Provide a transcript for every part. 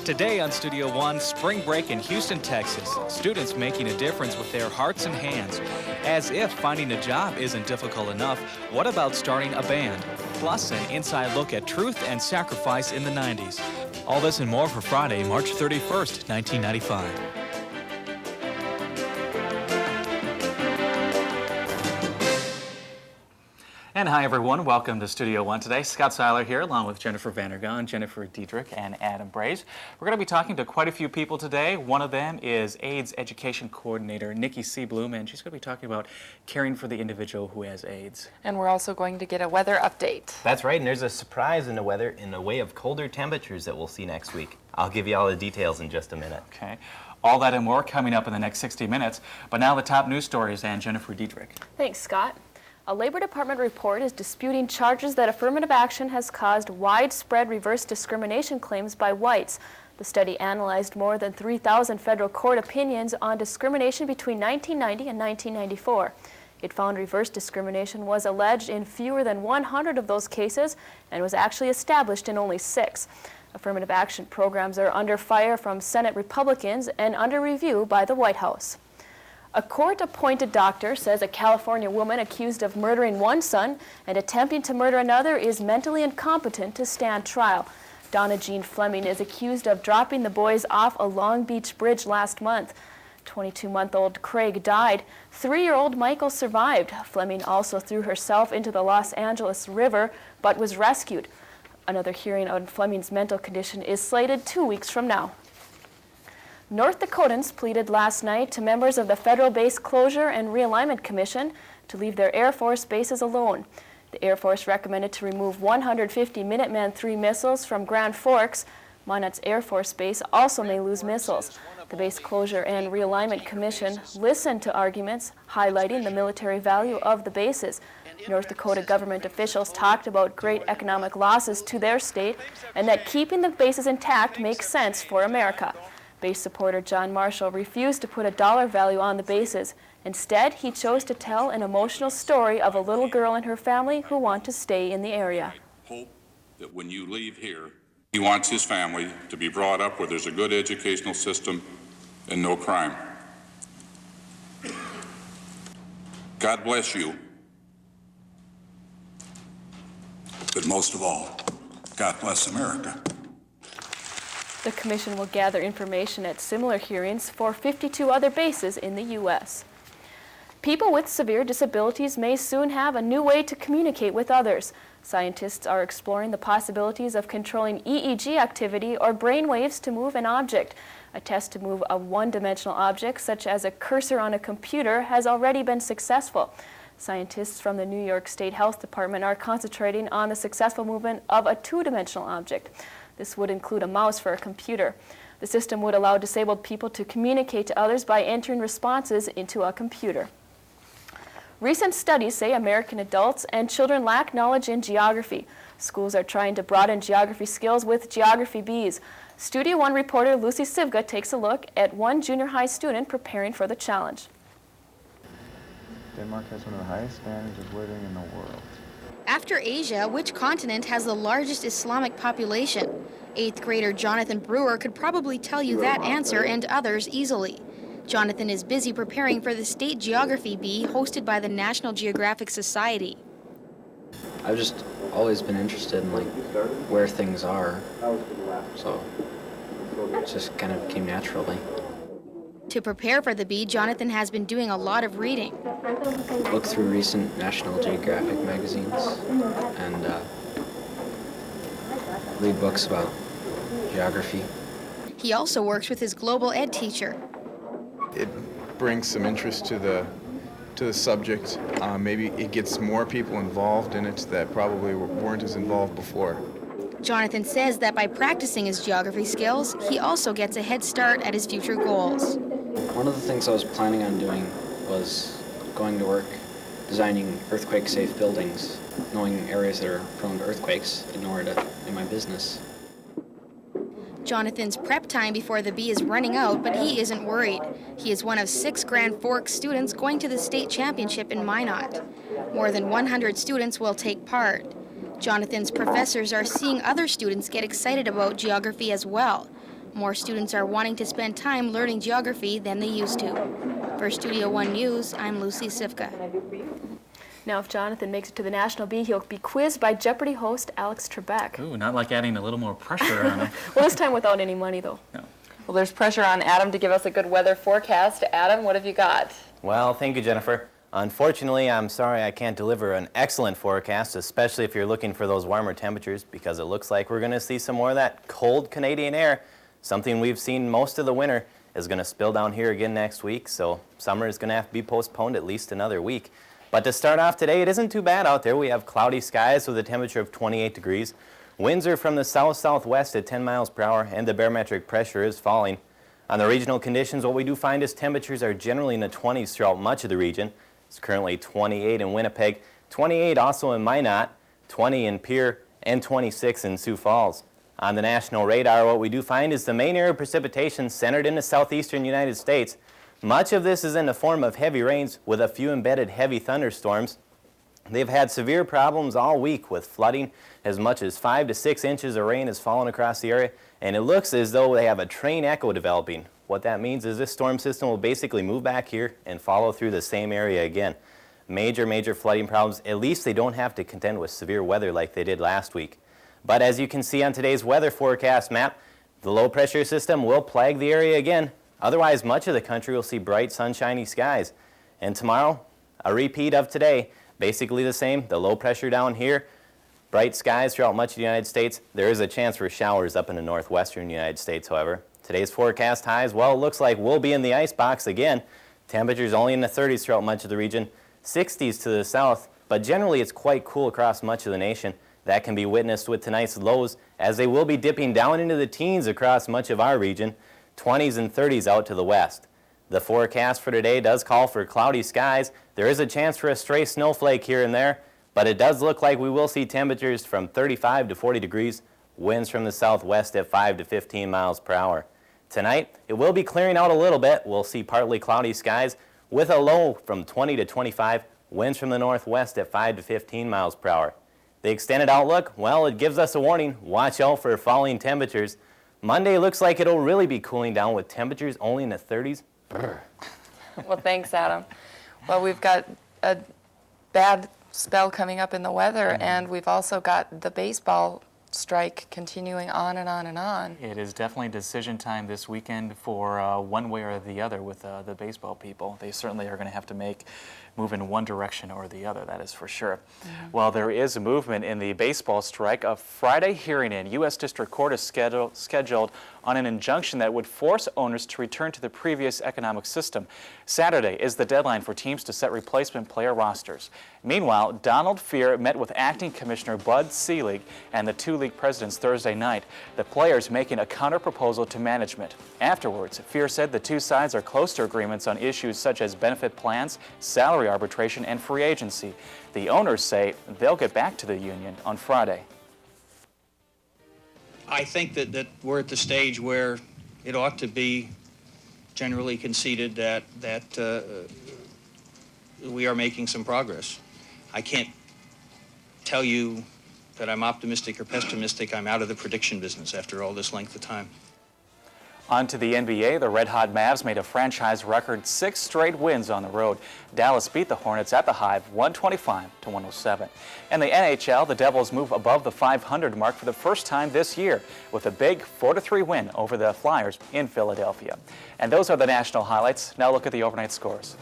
Today on Studio One, spring break in Houston, Texas. Students making a difference with their hearts and hands. As if finding a job isn't difficult enough, what about starting a band? Plus, an inside look at truth and sacrifice in the 90s. All this and more for Friday, March 31st, 1995. And hi everyone, welcome to Studio One today. Scott Seiler here along with Jennifer Vandergaan, Jennifer Diedrich, and Adam Braze. We're going to be talking to quite a few people today. One of them is AIDS Education Coordinator Nikki Seabloom, and she's going to be talking about caring for the individual who has AIDS. And we're also going to get a weather update. That's right, and there's a surprise in the weather in the way of colder temperatures that we'll see next week. I'll give you all the details in just a minute. Okay. All that and more coming up in the next 60 minutes. But now the top news stories and Jennifer Diedrich. Thanks, Scott. A Labor Department report is disputing charges that affirmative action has caused widespread reverse discrimination claims by whites. The study analyzed more than 3,000 federal court opinions on discrimination between 1990 and 1994. It found reverse discrimination was alleged in fewer than 100 of those cases and was actually established in only 6. Affirmative action programs are under fire from Senate Republicans and under review by the White House. A court-appointed doctor says a California woman accused of murdering one son and attempting to murder another is mentally incompetent to stand trial. Donna Jean Fleming is accused of dropping the boys off a Long Beach bridge last month. 22-month-old Craig died. 3-year-old Michael survived. Fleming also threw herself into the Los Angeles River but was rescued. Another hearing on Fleming's mental condition is slated 2 weeks from now. North Dakotans pleaded last night to members of the Federal Base Closure and Realignment Commission to leave their Air Force bases alone. The Air Force recommended to remove 150 Minuteman III missiles from Grand Forks. Minot's Air Force Base also may lose missiles. The Base Closure and Realignment Commission listened to arguments highlighting the military value of the bases. North Dakota government officials talked about great economic losses to their state and that keeping the bases intact makes sense for America. Base supporter John Marshall refused to put a dollar value on the bases. Instead, he chose to tell an emotional story of a little girl and her family who want to stay in the area. Hope that when you leave here, he wants his family to be brought up where there's a good educational system and no crime. God bless you. But most of all, God bless America. The commission will gather information at similar hearings for 52 other bases in the U.S. People with severe disabilities may soon have a new way to communicate with others. Scientists are exploring the possibilities of controlling EEG activity or brain waves to move an object. A test to move a one-dimensional object, such as a cursor on a computer, has already been successful. Scientists from the New York State Health Department are concentrating on the successful movement of a two-dimensional object. This would include a mouse for a computer. The system would allow disabled people to communicate to others by entering responses into a computer. Recent studies say American adults and children lack knowledge in geography. Schools are trying to broaden geography skills with Geography Bees. Studio One reporter Lucy Sivga takes a look at one junior high student preparing for the challenge. Denmark has one of the highest standards of living in the world. After Asia, which continent has the largest Islamic population? 8th grader Jonathan Brewer could probably tell you that answer and others easily. Jonathan is busy preparing for the State Geography Bee hosted by the National Geographic Society. I've just always been interested in where things are, so it just kind of came naturally. To prepare for the bee, Jonathan has been doing a lot of reading. Look through recent National Geographic magazines and read books about geography. He also works with his global ed teacher. It brings some interest to the subject. Maybe it gets more people involved in it that probably weren't as involved before. Jonathan says that by practicing his geography skills, he also gets a head start at his future goals. One of the things I was planning on doing was going to work designing earthquake-safe buildings, knowing areas that are prone to earthquakes in order to in my business. Jonathan's prep time before the bee is running out, but he isn't worried. He is one of 6 Grand Forks students going to the state championship in Minot. More than 100 students will take part. Jonathan's professors are seeing other students get excited about geography as well. More students are wanting to spend time learning geography than they used to. For Studio One News, I'm Lucy Sivka. Now, if Jonathan makes it to the National Bee, he'll be quizzed by Jeopardy host Alex Trebek. Ooh, not like adding a little more pressure on him. Well, this time without any money, though. No. Well, there's pressure on Adam to give us a good weather forecast. Adam, what have you got? Well, thank you, Jennifer. Unfortunately, I'm sorry I can't deliver an excellent forecast, especially if you're looking for those warmer temperatures, because it looks like we're going to see some more of that cold Canadian air. Something we've seen most of the winter is going to spill down here again next week, so summer is going to have to be postponed at least another week. But to start off today, it isn't too bad out there. We have cloudy skies with a temperature of 28 degrees. Winds are from the south-southwest at 10 miles per hour, and the barometric pressure is falling. On the regional conditions, what we do find is temperatures are generally in the 20s throughout much of the region. It's currently 28 in Winnipeg, 28 also in Minot, 20 in Pierre, and 26 in Sioux Falls. On the national radar, what we do find is the main area of precipitation centered in the southeastern United States. Much of this is in the form of heavy rains with a few embedded heavy thunderstorms. They've had severe problems all week with flooding. As much as 5 to 6 inches of rain has fallen across the area, and it looks as though they have a train echo developing. What that means is this storm system will basically move back here and follow through the same area again. Major flooding problems. At least they don't have to contend with severe weather like they did last week. But as you can see on today's weather forecast map, the low pressure system will plague the area again. Otherwise, much of the country will see bright, sunshiny skies. And tomorrow, a repeat of today, basically the same. The low pressure down here, bright skies throughout much of the United States. There is a chance for showers up in the northwestern United States, however. Today's forecast highs, well, it looks like we'll be in the icebox again. Temperatures only in the 30s throughout much of the region, 60s to the south, but generally it's quite cool across much of the nation. That can be witnessed with tonight's lows, as they will be dipping down into the teens across much of our region, 20s and 30s out to the west. The forecast for today does call for cloudy skies. There is a chance for a stray snowflake here and there, but it does look like we will see temperatures from 35 to 40 degrees, winds from the southwest at 5 to 15 miles per hour. Tonight, it will be clearing out a little bit. We'll see partly cloudy skies with a low from 20 to 25, winds from the northwest at 5 to 15 miles per hour. The extended outlook, well, it gives us a warning. Watch out for falling temperatures. Monday looks like it'll really be cooling down with temperatures only in the 30s. Well, thanks, Adam. Well, we've got a bad spell coming up in the weather, and we've also got the baseball strike continuing on and on and on. It is definitely decision time this weekend for one way or the other with the baseball people. They certainly are going to have to move in one direction or the other, that is for sure. Well, there is a movement in the baseball strike. A Friday hearing in U.S. District Court is scheduled on an injunction that would force owners to return to the previous economic system. Saturday is the deadline for teams to set replacement player rosters. Meanwhile, Donald Fehr met with Acting Commissioner Bud Selig and the two league presidents Thursday night, the players making a counter-proposal to management. Afterwards, Fehr said the two sides are close to agreements on issues such as benefit plans, salary arbitration, and free agency. The owners say they'll get back to the union on Friday. I think that we're at the stage where it ought to be generally conceded that we are making some progress. I can't tell you that I'm optimistic or pessimistic. I'm out of the prediction business after all this length of time. On to the NBA, the red-hot Mavs made a franchise record 6 straight wins on the road. Dallas beat the Hornets at the Hive 125-107. In the NHL, the Devils move above the 500 mark for the first time this year with a big 4-3 win over the Flyers in Philadelphia. And those are the national highlights. Now look at the overnight scores.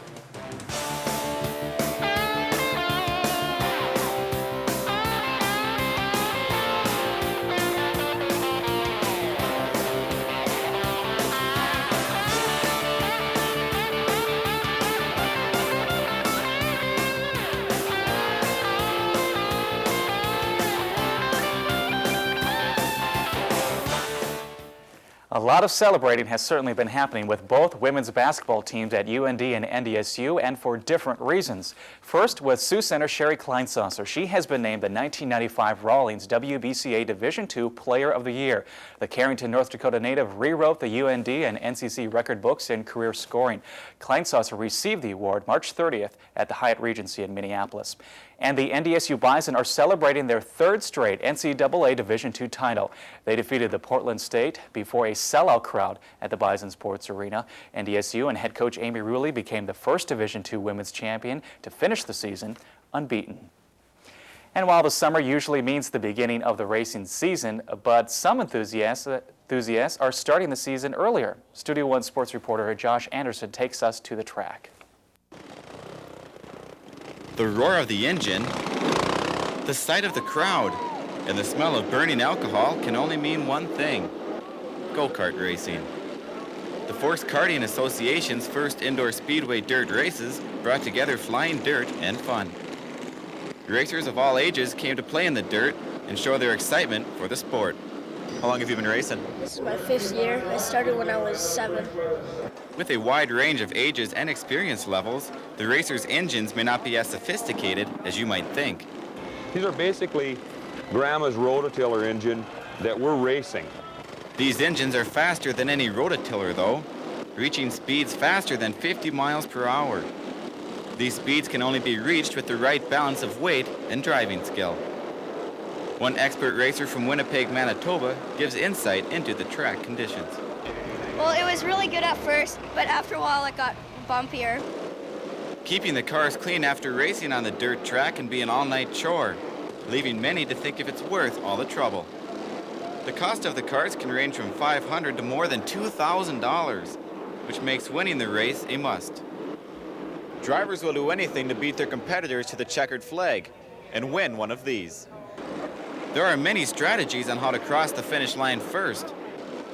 A lot of celebrating has certainly been happening with both women's basketball teams at UND and NDSU, and for different reasons. First, with Sioux Center Sherry Kleinsasser. She has been named the 1995 Rawlings WBCA Division II Player of the Year. The Carrington, North Dakota native rewrote the UND and NCC record books in career scoring. Kleinsasser received the award March 30th at the Hyatt Regency in Minneapolis. And the NDSU Bison are celebrating their third straight NCAA Division II title. They defeated the Portland State before a sellout crowd at the Bison Sports Arena. NDSU and head coach Amy Ruley became the first Division II women's champion to finish the season unbeaten. And while the summer usually means the beginning of the racing season, but some enthusiasts are starting the season earlier. Studio One sports reporter Josh Anderson takes us to the track. The roar of the engine, the sight of the crowd, and the smell of burning alcohol can only mean one thing: go-kart racing. The Forks Karting Association's first indoor speedway dirt races brought together flying dirt and fun. Racers of all ages came to play in the dirt and show their excitement for the sport. How long have you been racing? This is my 5th year. I started when I was 7. With a wide range of ages and experience levels, the racers' engines may not be as sophisticated as you might think. These are basically Grandma's rototiller engine that we're racing. These engines are faster than any rototiller, though, reaching speeds faster than 50 miles per hour. These speeds can only be reached with the right balance of weight and driving skill. One expert racer from Winnipeg, Manitoba, gives insight into the track conditions. Well, it was really good at first, but after a while it got bumpier. Keeping the cars clean after racing on the dirt track can be an all-night chore, leaving many to think if it's worth all the trouble. The cost of the cars can range from $500 to more than $2,000, which makes winning the race a must. Drivers will do anything to beat their competitors to the checkered flag and win one of these. There are many strategies on how to cross the finish line first,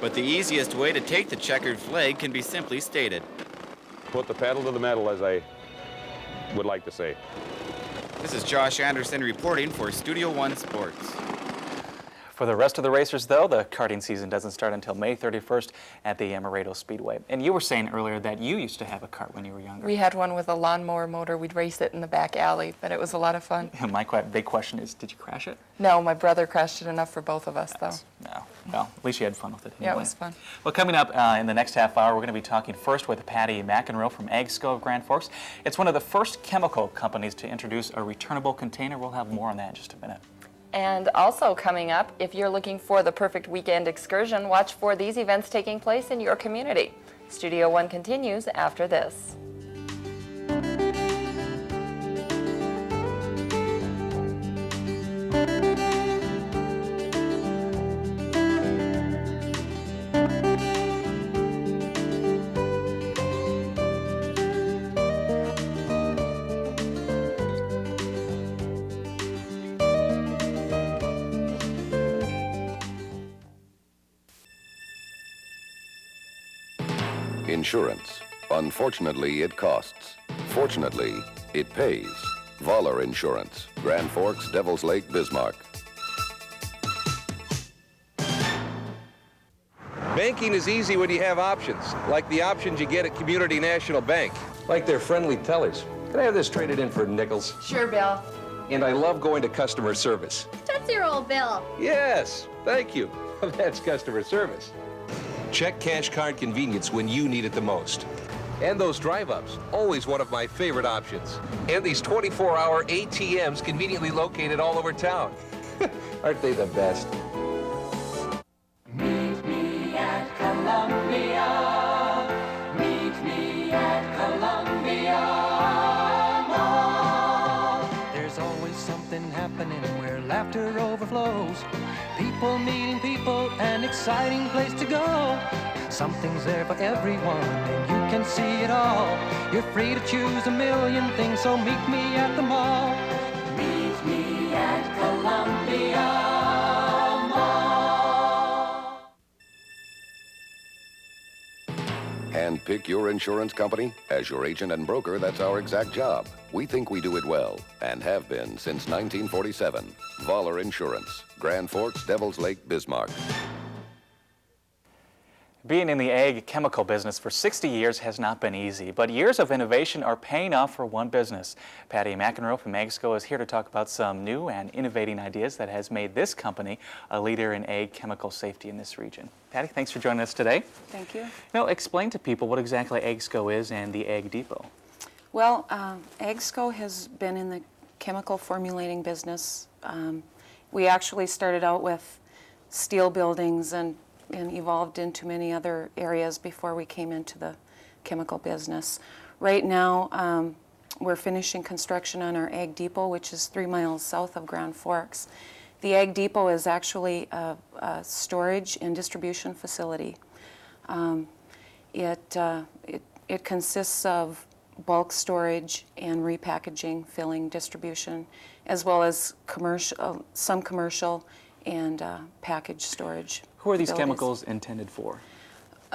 but the easiest way to take the checkered flag can be simply stated: Put the pedal to the metal, as I would like to say. This is Josh Anderson reporting for Studio One Sports. For the rest of the racers, though, the karting season doesn't start until May 31st at the Amaretto Speedway. And you were saying earlier that you used to have a kart when you were younger. We had one with a lawnmower motor. We'd race it in the back alley, but it was a lot of fun. My big question is, did you crash it? No, my brother crashed it enough for both of us, though. No. Well, at least you had fun with it anyway. Yeah, it was fun. Well, coming up in the next half hour, we're going to be talking first with Patti McEnroe from AGSCO of Grand Forks. It's one of the first chemical companies to introduce a returnable container. We'll have more on that in just a minute. And also coming up, if you're looking for the perfect weekend excursion, watch for these events taking place in your community. Studio One continues after this. Insurance. Unfortunately, it costs. Fortunately, it pays. Voller Insurance. Grand Forks, Devil's Lake, Bismarck. Banking is easy when you have options, like the options you get at Community National Bank. Like their friendly tellers. Can I have this traded in for nickels? Sure, Bill. And I love going to customer service. Tootsie Roll, Bill. Yes, thank you. That's customer service. Check cash card convenience when you need it the most. And those drive-ups, always one of my favorite options. And these 24-hour ATMs conveniently located all over town. Aren't they the best? Meet me at Columbia. Meet me at Columbia Mall. There's always something happening where laughter overflows. People meeting people, an exciting place to go. Something's there for everyone, and you can see it all. You're free to choose a million things, so meet me at the mall. Meet me at Columbia Mall. And pick your insurance company? As your agent and broker, that's our exact job. We think we do it well, and have been since 1947. Voller Insurance. Grand Forks, Devil's Lake, Bismarck. Being in the ag chemical business for 60 years has not been easy, but years of innovation are paying off for one business. Patti McEnroe from AGSCO is here to talk about some new and innovating ideas that has made this company a leader in ag chemical safety in this region. Patti, thanks for joining us today. Thank you. Now, explain to people what exactly AGSCO is and the Ag Depot. Well, AGSCO has been in the chemical formulating business. We actually started out with steel buildings and evolved into many other areas before we came into the chemical business. Right now, we're finishing construction on our Ag Depot, which is 3 miles south of Grand Forks. The Ag Depot is actually a storage and distribution facility. It consists of bulk storage and repackaging, filling, distribution, as well as some commercial and package storage. Who are these facilities. chemicals intended for?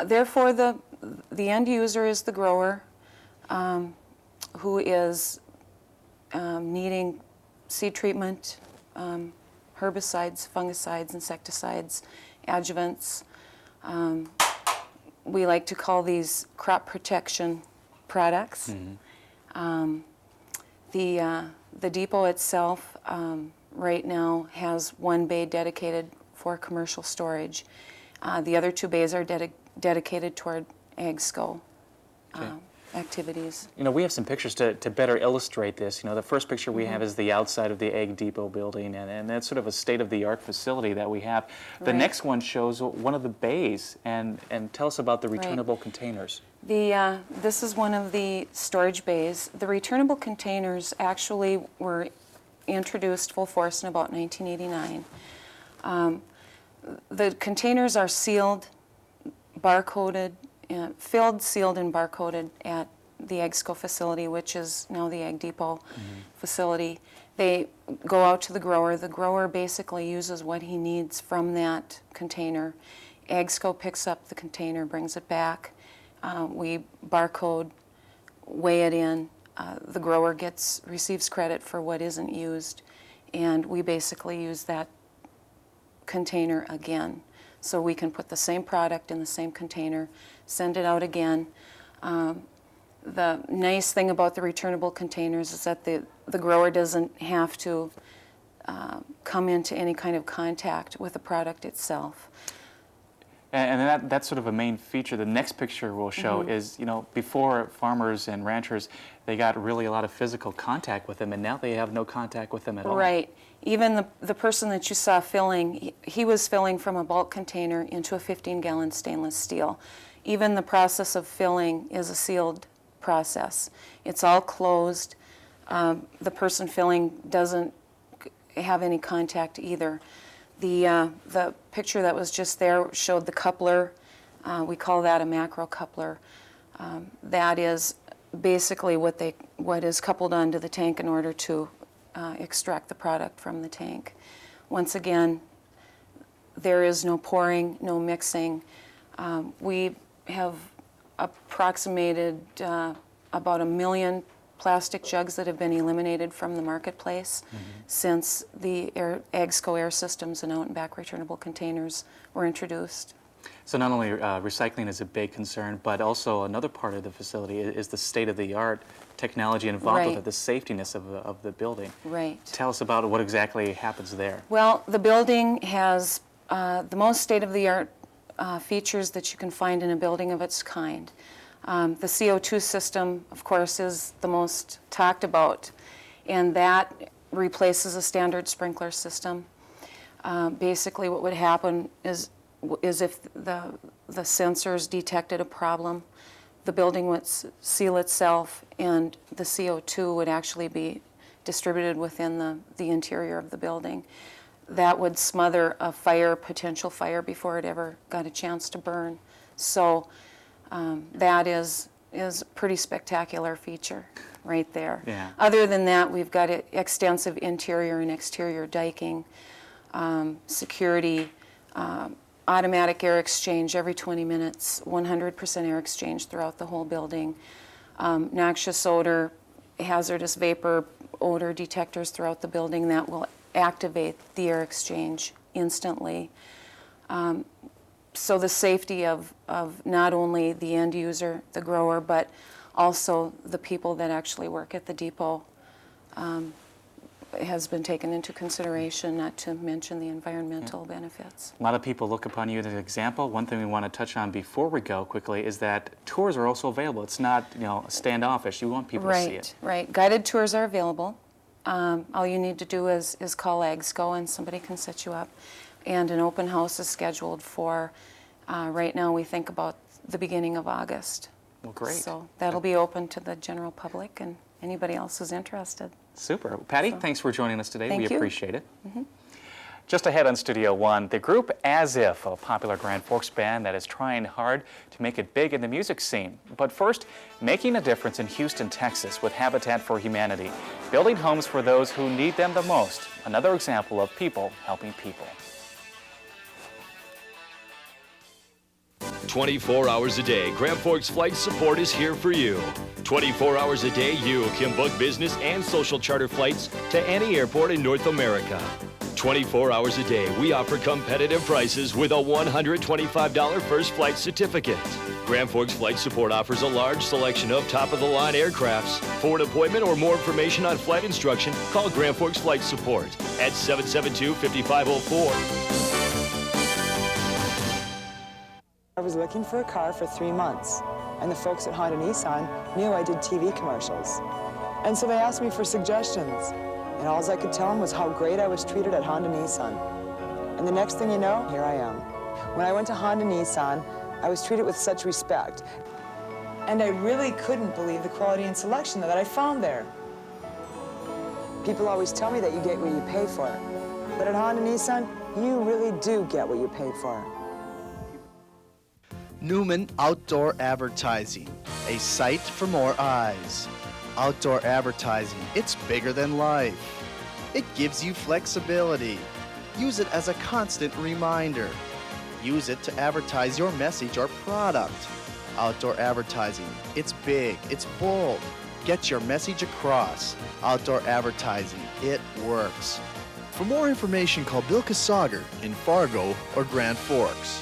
Therefore, the end user is the grower, who is needing seed treatment, herbicides, fungicides, insecticides, adjuvants. We like to call these crop protection products. The depot itself right now has one bay dedicated for commercial storage. The other 2 bays are dedicated toward AGSCO activities. You know, we have some pictures to better illustrate this. You know, the first picture we have is the outside of the Ag Depot building, and that's sort of a state-of-the-art facility that we have. The next one shows one of the bays, and tell us about the returnable containers. This is one of the storage bays. The returnable containers actually were introduced full force in about 1989. The containers are sealed, barcoded, filled, sealed, and barcoded at the AGSCO facility, which is now the Ag Depot facility. They go out to the grower. The grower basically uses what he needs from that container. AGSCO picks up the container, brings it back. We barcode, weigh it in. The grower receives credit for what isn't used, and we basically use that container again. So we can put the same product in the same container, send it out again. The nice thing about the returnable containers is that the grower doesn't have to come into any kind of contact with the product itself. And that's sort of a main feature. The next picture we'll show is, you know, before farmers and ranchers, they got really a lot of physical contact with them, and now they have no contact with them at all. Right. Even the person that you saw filling, he was filling from a bulk container into a 15-gallon stainless steel. Even the process of filling is a sealed process. It's all closed. The person filling doesn't have any contact either. The picture that was just there showed the coupler. We call that a macro coupler. That is basically what is coupled onto the tank in order to extract the product from the tank. Once again, there is no pouring, no mixing. We have approximated about 1 million plastic jugs that have been eliminated from the marketplace since the AGSCO air systems and out and back returnable containers were introduced. So not only recycling is a big concern, but also another part of the facility is the state-of-the-art technology involved with it, the safetiness of the building. Right. Tell us about what exactly happens there. Well, the building has the most state-of-the-art features that you can find in a building of its kind. The CO2 system, of course, is the most talked about, and that replaces a standard sprinkler system. Basically, what would happen is if the sensors detected a problem, the building would seal itself, and the CO2 would actually be distributed within the interior of the building. That would smother a potential fire, before it ever got a chance to burn. So that is a pretty spectacular feature right there. Yeah. Other than that, we've got extensive interior and exterior diking, security, automatic air exchange every 20 minutes, 100% air exchange throughout the whole building, noxious odor, hazardous vapor odor detectors throughout the building that will activate the air exchange instantly. So the safety of not only the end user, the grower, but also the people that actually work at the depot has been taken into consideration, not to mention the environmental benefits. A lot of people look upon you as an example. One thing we want to touch on before we go quickly is that tours are also available. It's not, standoffish. You want people to see it. Right. Guided tours are available. All you need to do is call AGSCO and somebody can set you up. And an open house is scheduled for, right now we think about the beginning of August. Well, great. So that'll be open to the general public and anybody else who's interested. Super. Patty, thanks for joining us today. Thank We you. appreciate it. Just ahead on Studio One, the group As If, a popular Grand Forks band that is trying hard to make it big in the music scene. But first, making a difference in Houston, Texas with Habitat for Humanity, building homes for those who need them the most. Another example of people helping people. 24 hours a day, Grand Forks Flight Support is here for you. 24 hours a day, you can book business and social charter flights to any airport in North America. 24 hours a day, we offer competitive prices with a $125 first flight certificate. Grand Forks Flight Support offers a large selection of top-of-the-line aircrafts. For an appointment or more information on flight instruction, call Grand Forks Flight Support at 772-5504. I was looking for a car for 3 months, and the folks at Honda Nissan knew I did TV commercials. And so they asked me for suggestions, and all I could tell them was how great I was treated at Honda Nissan. And the next thing you know, here I am. When I went to Honda Nissan, I was treated with such respect. And I really couldn't believe the quality and selection that I found there. People always tell me that you get what you pay for. But at Honda Nissan, you really do get what you pay for. Newman Outdoor Advertising, a sight for more eyes. Outdoor advertising, it's bigger than life. It gives you flexibility. Use it as a constant reminder. Use it to advertise your message or product. Outdoor advertising, it's big, it's bold. Get your message across. Outdoor advertising, it works. For more information, call Bill Kasager in Fargo or Grand Forks.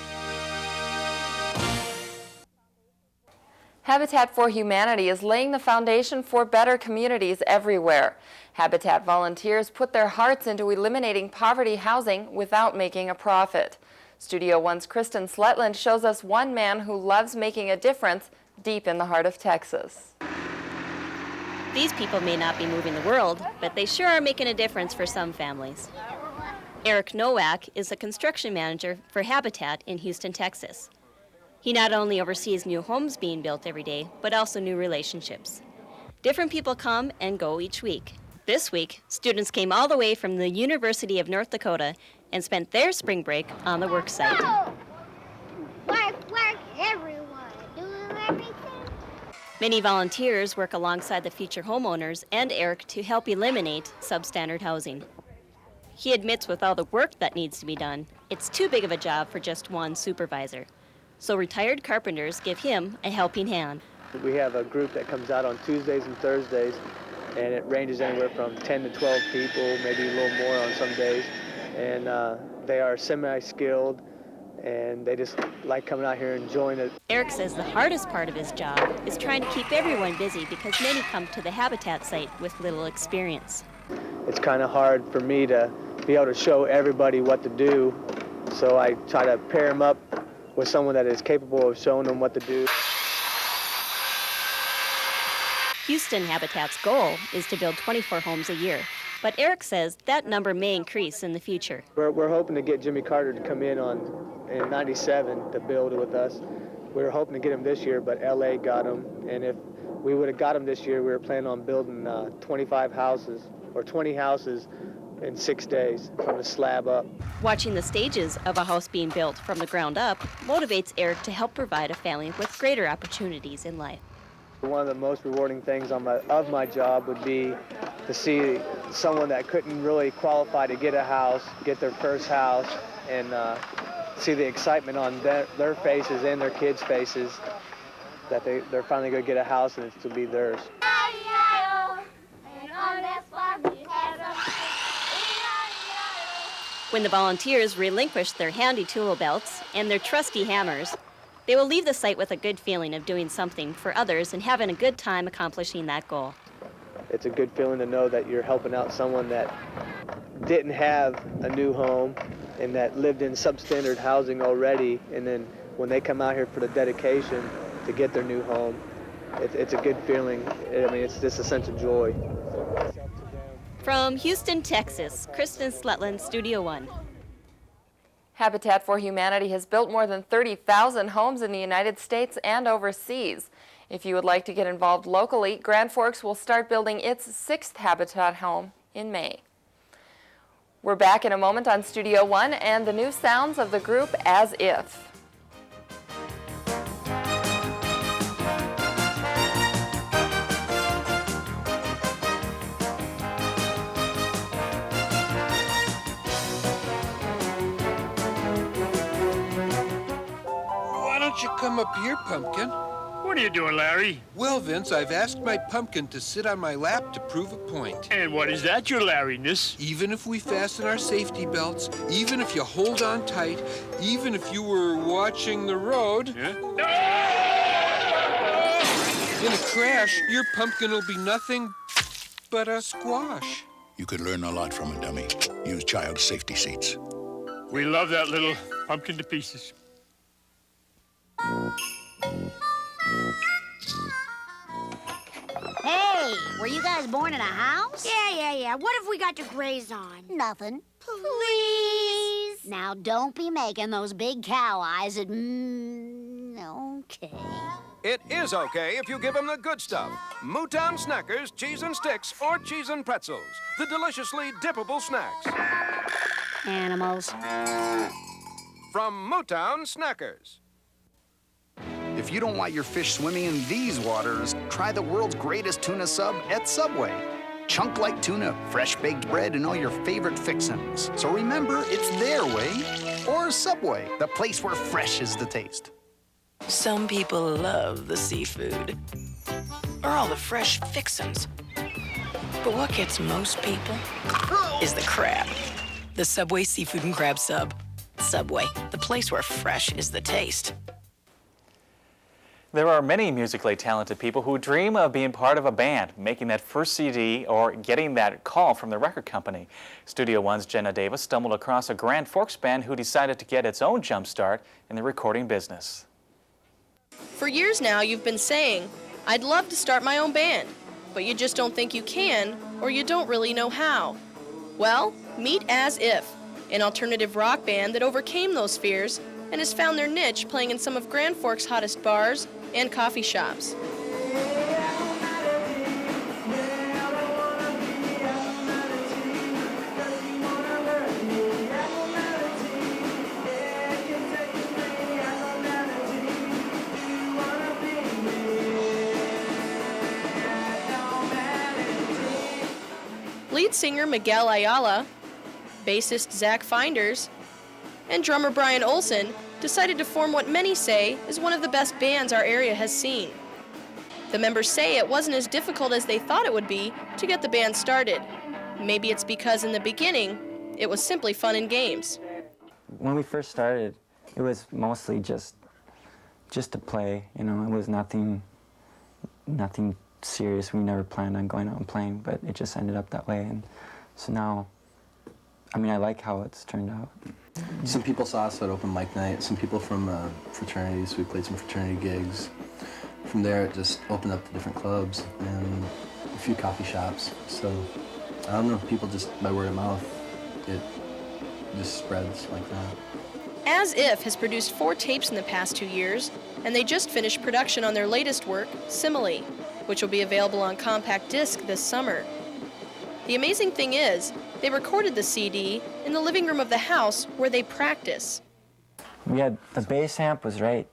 Habitat for Humanity is laying the foundation for better communities everywhere. Habitat volunteers put their hearts into eliminating poverty housing without making a profit. Studio One's Kristen Sletland shows us one man who loves making a difference deep in the heart of Texas. These people may not be moving the world, but they sure are making a difference for some families. Eric Nowak is a construction manager for Habitat in Houston, Texas. He not only oversees new homes being built every day, but also new relationships. Different people come and go each week. This week, students came all the way from the University of North Dakota and spent their spring break on the work site. Work, everyone, doing everything. Many volunteers work alongside the future homeowners and Eric to help eliminate substandard housing. He admits with all the work that needs to be done, it's too big of a job for just one supervisor. So retired carpenters give him a helping hand. We have a group that comes out on Tuesdays and Thursdays, and it ranges anywhere from 10 to 12 people, maybe a little more on some days. And they are semi-skilled, and they just like coming out here and enjoying it. Eric says the hardest part of his job is trying to keep everyone busy because many come to the Habitat site with little experience. It's kind of hard for me to be able to show everybody what to do, so I try to pair them up with someone that is capable of showing them what to do. Houston Habitat's goal is to build 24 homes a year, but Eric says that number may increase in the future. We're hoping to get Jimmy Carter to come in '97 to build with us. We were hoping to get him this year, but LA got him, and if we would have got him this year, we were planning on building 25 houses or 20 houses in 6 days from the slab up. Watching the stages of a house being built from the ground up motivates Eric to help provide a family with greater opportunities in life. One of the most rewarding things of my job would be to see someone that couldn't really qualify to get a house, get their first house, and see the excitement on their faces and their kids' faces that they're finally going to get a house and it's to be theirs. When the volunteers relinquish their handy tool belts and their trusty hammers, they will leave the site with a good feeling of doing something for others and having a good time accomplishing that goal. It's a good feeling to know that you're helping out someone that didn't have a new home and that lived in substandard housing already, and then when they come out here for the dedication to get their new home, it's a good feeling. I mean, it's just a sense of joy. From Houston, Texas, Kristen Slutland, Studio One. Habitat for Humanity has built more than 30,000 homes in the United States and overseas. If you would like to get involved locally, Grand Forks will start building its 6th Habitat home in May. We're back in a moment on Studio One and the new sounds of the group As If. Why don't you come up here, Pumpkin? What are you doing, Larry? Well, Vince, I've asked my pumpkin to sit on my lap to prove a point. And what is that, your Larryness? Even if we fasten our safety belts, even if you hold on tight, even if you were watching the road, in a crash, your pumpkin will be nothing but a squash. You could learn a lot from a dummy. Use child safety seats. We love that little pumpkin to pieces. Hey, were you guys born in a house? Yeah. What have we got to graze on? Nothing. Please? Now, don't be making those big cow eyes at... okay. It is okay if you give them the good stuff. Mootown Snackers, cheese and sticks, or cheese and pretzels. The deliciously dippable snacks. Animals. From Mootown Snackers. If you don't want your fish swimming in these waters, try the world's greatest tuna sub at Subway. Chunk-like tuna, fresh baked bread, and all your favorite fixins. So remember, it's their way or Subway, the place where fresh is the taste. Some people love the seafood or all the fresh fixins. But what gets most people is the crab. The Subway Seafood and Crab Sub. Subway, the place where fresh is the taste. There are many musically talented people who dream of being part of a band, making that first CD, or getting that call from the record company. Studio One's Jenna Davis stumbled across a Grand Forks band who decided to get its own jump start in the recording business. For years now, you've been saying, I'd love to start my own band, but you just don't think you can, or you don't really know how. Well, meet As If, an alternative rock band that overcame those fears and has found their niche playing in some of Grand Forks' hottest bars and coffee shops. Lead singer Miguel Ayala, bassist Zach Finders, and drummer Brian Olson decided to form what many say is one of the best bands our area has seen. The members say it wasn't as difficult as they thought it would be to get the band started. Maybe it's because in the beginning, it was simply fun and games. When we first started, it was mostly just to play, you know, it was nothing serious. We never planned on going out and playing, but it just ended up that way. And so now, I mean, I like how it's turned out. Some people saw us at open mic night, some people from fraternities. We played some fraternity gigs. From there, it just opened up to different clubs and a few coffee shops. So, I don't know, people just, by word of mouth, it just spreads like that. As If has produced 4 tapes in the past 2 years, and they just finished production on their latest work, Simile, which will be available on compact disc this summer. The amazing thing is, they recorded the CD in the living room of the house where they practice. We had the bass amp was right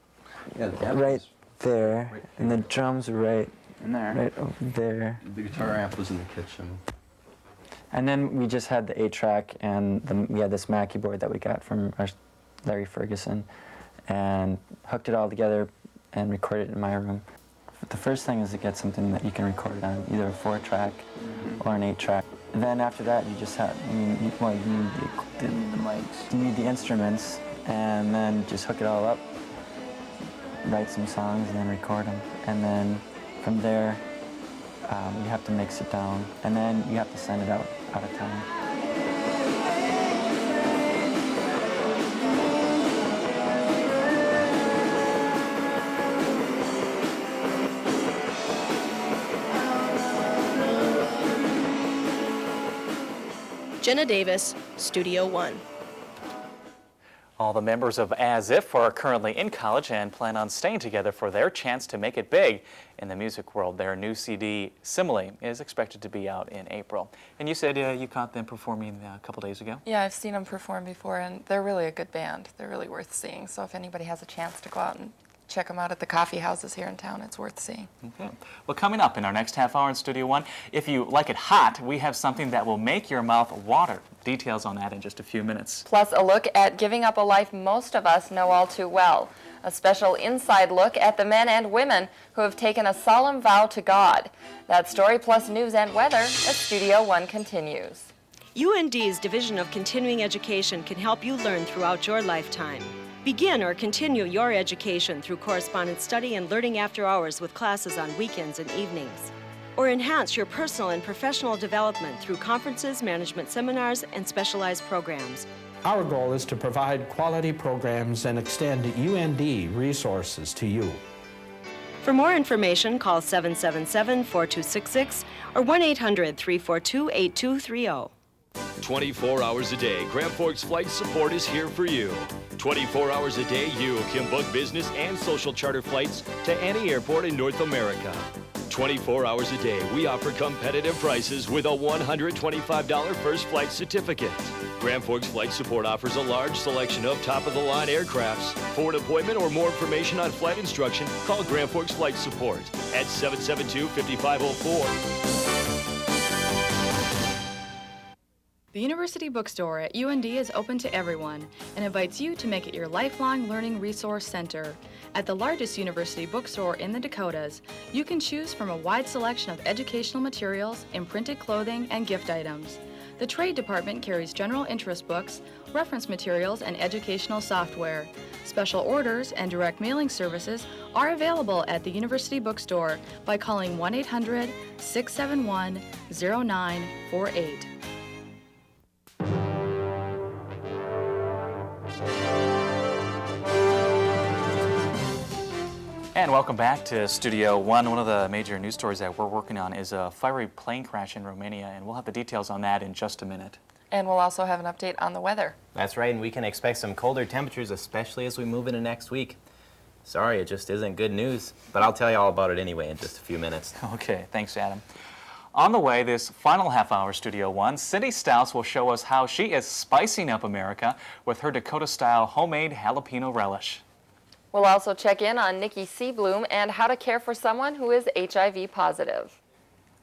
there, and the drums were right over there. The guitar amp was in the kitchen. And then we just had the 8-track, and we had this Mackie board that we got from Larry Ferguson, and hooked it all together and recorded it in my room. But the first thing is to get something that you can record on, either a 4-track or an 8-track. And then after that, you just have, you need the mics. You need the instruments, and then just hook it all up, write some songs, and then record them. And then from there, you have to mix it down, and then you have to send it out of town. Jenna Davis, Studio One. All the members of As If are currently in college and plan on staying together for their chance to make it big in the music world. Their new CD, Simile, is expected to be out in April. And you said you caught them performing a couple days ago? Yeah, I've seen them perform before, and they're really a good band. They're really worth seeing. So if anybody has a chance to go out and check them out at the coffee houses here in town, it's worth seeing. Okay. Well, coming up in our next half hour in Studio One, if you like it hot, we have something that will make your mouth water. Details on that in just a few minutes. Plus a look at giving up a life most of us know all too well. A special inside look at the men and women who have taken a solemn vow to God. That story plus news and weather as Studio One continues. UND's Division of Continuing Education can help you learn throughout your lifetime. Begin or continue your education through correspondence study and learning after hours with classes on weekends and evenings. Or enhance your personal and professional development through conferences, management seminars, and specialized programs. Our goal is to provide quality programs and extend UND resources to you. For more information, call 777-4266 or 1-800-342-8230. 24 hours a day, Grand Forks Flight Support is here for you. 24 hours a day, you can book business and social charter flights to any airport in North America. 24 hours a day, we offer competitive prices with a $125 first flight certificate. Grand Forks Flight Support offers a large selection of top-of-the-line aircrafts. For an appointment or more information on flight instruction, call Grand Forks Flight Support at 772-5504. The University Bookstore at UND is open to everyone and invites you to make it your lifelong learning resource center. At the largest university bookstore in the Dakotas, you can choose from a wide selection of educational materials, imprinted clothing, and gift items. The trade department carries general interest books, reference materials, and educational software. Special orders and direct mailing services are available at the University Bookstore by calling 1-800-671-0948. And welcome back to Studio One. One of the major news stories that we're working on is a fiery plane crash in Romania, and we'll have the details on that in just a minute. And we'll also have an update on the weather. That's right, and we can expect some colder temperatures, especially as we move into next week. Sorry, it just isn't good news, but I'll tell you all about it anyway in just a few minutes. Okay, thanks, Adam. On the way, this final half hour, Studio One, Cyndi Stauss will show us how she is spicing up America with her Dakota-style homemade jalapeno relish. We'll also check in on Nikki Seabloom and how to care for someone who is HIV positive.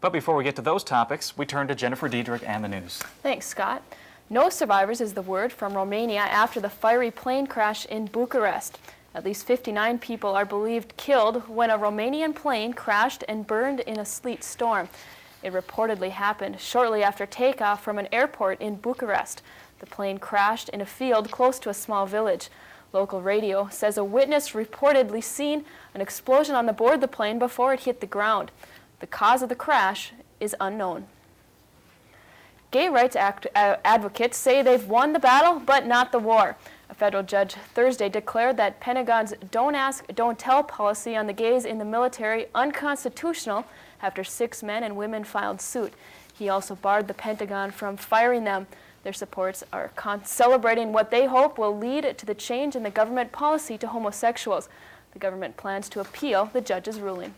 But before we get to those topics, we turn to Jennifer Diedrich and the news. Thanks, Scott. No survivors is the word from Romania after the fiery plane crash in Bucharest. At least 59 people are believed killed when a Romanian plane crashed and burned in a sleet storm. It reportedly happened shortly after takeoff from an airport in Bucharest. The plane crashed in a field close to a small village. Local radio says a witness reportedly seen an explosion on the board of the plane before it hit the ground. The cause of the crash is unknown. Gay rights advocates say they've won the battle, but not the war. A federal judge Thursday declared that Pentagon's don't ask, don't tell policy on the gays in the military unconstitutional after 6 men and women filed suit. He also barred the Pentagon from firing them. Their supporters are celebrating what they hope will lead to the change in the government policy to homosexuals. The government plans to appeal the judge's ruling.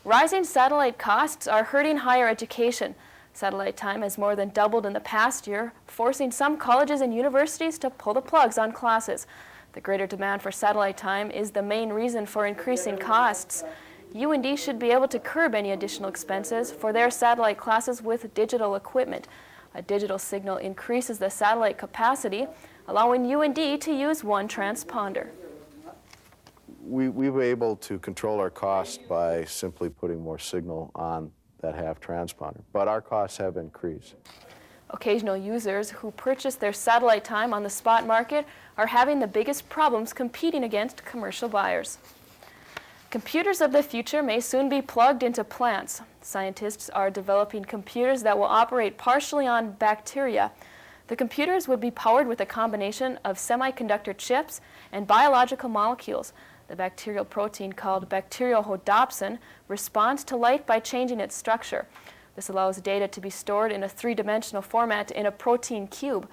Rising satellite costs are hurting higher education. Satellite time has more than doubled in the past year, forcing some colleges and universities to pull the plugs on classes. The greater demand for satellite time is the main reason for increasing costs. UND should be able to curb any additional expenses for their satellite classes with digital equipment. A digital signal increases the satellite capacity, allowing UND to use one transponder. We were able to control our cost by simply putting more signal on that half transponder, but our costs have increased. Occasional users who purchase their satellite time on the spot market are having the biggest problems competing against commercial buyers. Computers of the future may soon be plugged into plants. Scientists are developing computers that will operate partially on bacteria. The computers would be powered with a combination of semiconductor chips and biological molecules. The bacterial protein called bacterial rhodopsin responds to light by changing its structure. This allows data to be stored in a three-dimensional format in a protein cube.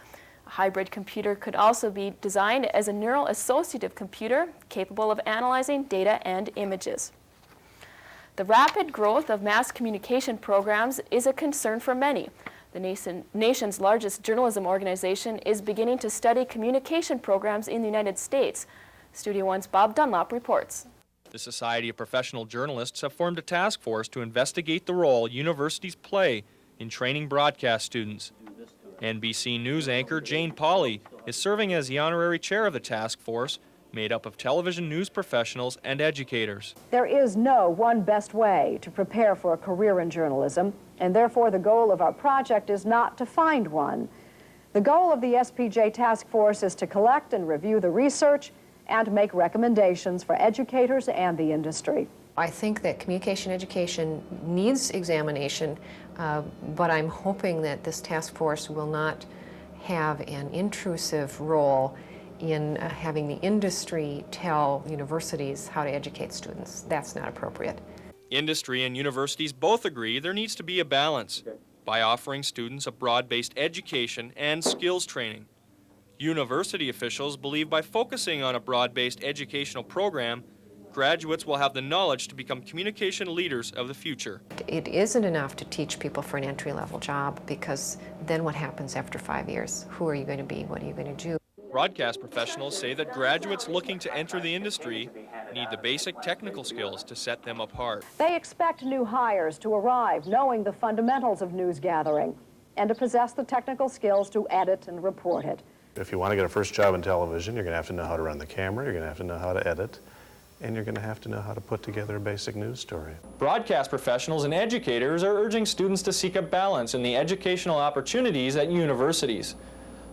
A hybrid computer could also be designed as a neural associative computer capable of analyzing data and images. The rapid growth of mass communication programs is a concern for many. The nation's largest journalism organization is beginning to study communication programs in the United States. Studio One's Bob Dunlop reports. The Society of Professional Journalists have formed a task force to investigate the role universities play in training broadcast students. NBC News anchor Jane Pauley is serving as the honorary chair of the task force, made up of television news professionals and educators. There is no one best way to prepare for a career in journalism, and therefore the goal of our project is not to find one. The goal of the SPJ task force is to collect and review the research and make recommendations for educators and the industry. I think that communication education needs examination, but I'm hoping that this task force will not have an intrusive role in having the industry tell universities how to educate students. That's not appropriate. Industry and universities both agree there needs to be a balance by offering students a broad-based education and skills training. University officials believe by focusing on a broad-based educational program, graduates will have the knowledge to become communication leaders of the future. It isn't enough to teach people for an entry-level job, because then what happens after 5 years? Who are you going to be? What are you going to do? Broadcast professionals say that graduates looking to enter the industry need the basic technical skills to set them apart. They expect new hires to arrive knowing the fundamentals of news gathering and to possess the technical skills to edit and report it. If you want to get a first job in television, you're going to have to know how to run the camera, you're going to have to know how to edit, and you're going to have to know how to put together a basic news story. Broadcast professionals and educators are urging students to seek a balance in the educational opportunities at universities.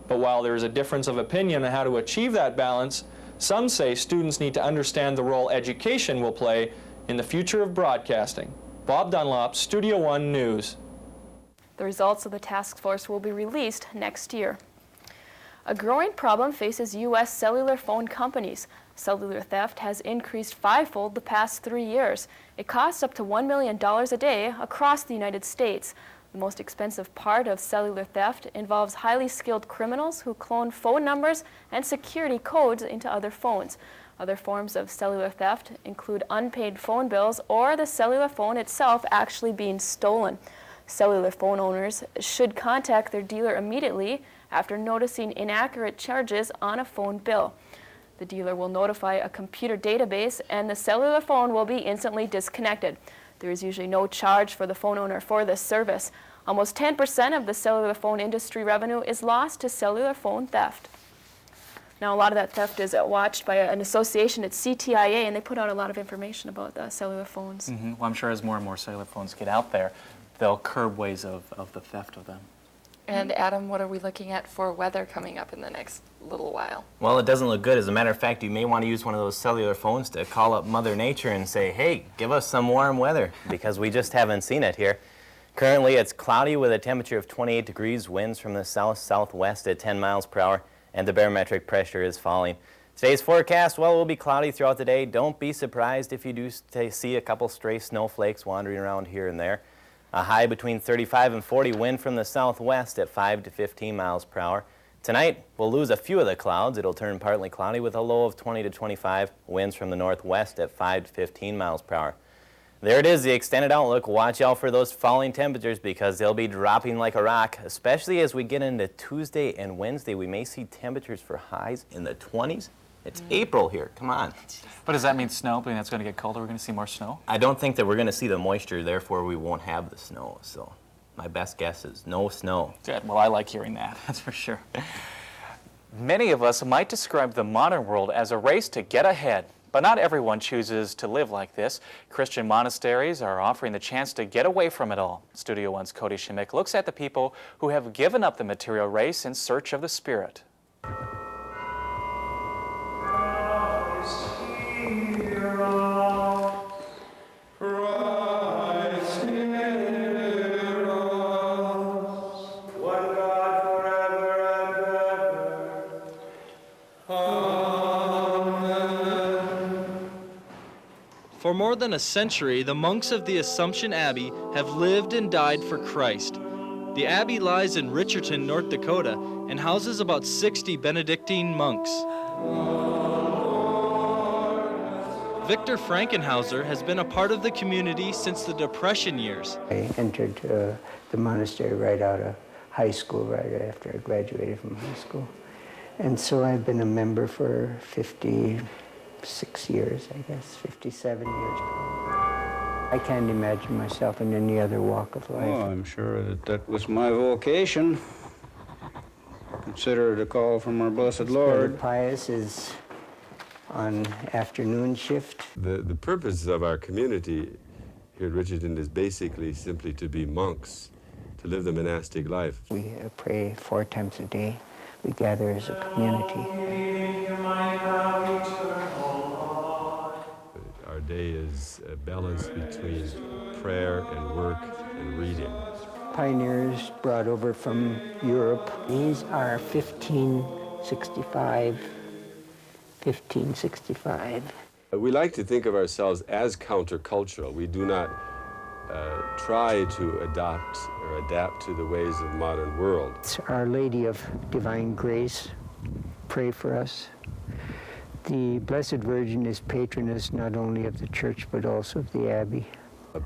But while there is a difference of opinion on how to achieve that balance, some say students need to understand the role education will play in the future of broadcasting. Bob Dunlop, Studio One News. The results of the task force will be released next year. A growing problem faces U.S. cellular phone companies. Cellular theft has increased fivefold the past 3 years. It costs up to $1 million a day across the United States. The most expensive part of cellular theft involves highly skilled criminals who clone phone numbers and security codes into other phones. Other forms of cellular theft include unpaid phone bills or the cellular phone itself actually being stolen. Cellular phone owners should contact their dealer immediately after noticing inaccurate charges on a phone bill. The dealer will notify a computer database and the cellular phone will be instantly disconnected. There is usually no charge for the phone owner for this service. Almost 10% of the cellular phone industry revenue is lost to cellular phone theft. Now, a lot of that theft is watched by an association at CTIA, and they put out a lot of information about the cellular phones. Well, I'm sure as more and more cellular phones get out there, they'll curb ways of the theft of them. And Adam, what are we looking at for weather coming up in the next little while? Well, it doesn't look good. As a matter of fact, you may want to use one of those cellular phones to call up Mother Nature and say, hey, give us some warm weather, because we just haven't seen it here. Currently, it's cloudy with a temperature of 28 degrees, winds from the south-southwest at 10 miles per hour, and the barometric pressure is falling. Today's forecast, well, it will be cloudy throughout the day. Don't be surprised if you do see a couple stray snowflakes wandering around here and there. A high between 35 and 40, wind from the southwest at 5 to 15 miles per hour. Tonight, we'll lose a few of the clouds. It'll turn partly cloudy with a low of 20 to 25, winds from the northwest at 5 to 15 miles per hour. There it is, the extended outlook. Watch out for those falling temperatures because they'll be dropping like a rock, especially as we get into Tuesday and Wednesday. We may see temperatures for highs in the 20s. It's April here. Come on. But does that mean snow? I mean, that's going to get colder. We're going to see more snow? I don't think that we're going to see the moisture, therefore we won't have the snow. So my best guess is no snow. Good. Well, I like hearing that. That's for sure. Many of us might describe the modern world as a race to get ahead. But not everyone chooses to live like this. Christian monasteries are offering the chance to get away from it all. Studio One's Cody Schmick looks at the people who have given up the material race in search of the spirit. For more than a century, the monks of the Assumption Abbey have lived and died for Christ. The abbey lies in Richardson, North Dakota, and houses about 60 Benedictine monks. Victor Frankenhauser has been a part of the community since the Depression years. I entered the monastery right out of high school, right after I graduated from high school. And so I've been a member for 56 years, I guess, 57 years. I can't imagine myself in any other walk of life. Oh, I'm sure that was my vocation. Consider it a call from our blessed Lord. Pius is on afternoon shift. The purpose of our community here at Richardson is basically simply to be monks, to live the monastic life. We pray 4 times a day. We gather as a community. Our day is a balance between prayer and work and reading. Pioneers brought over from Europe. These are 1565. We like to think of ourselves as countercultural. We do not try to adopt or adapt to the ways of the modern world. It's Our Lady of Divine Grace. Pray for us. The Blessed Virgin is patroness not only of the church but also of the Abbey.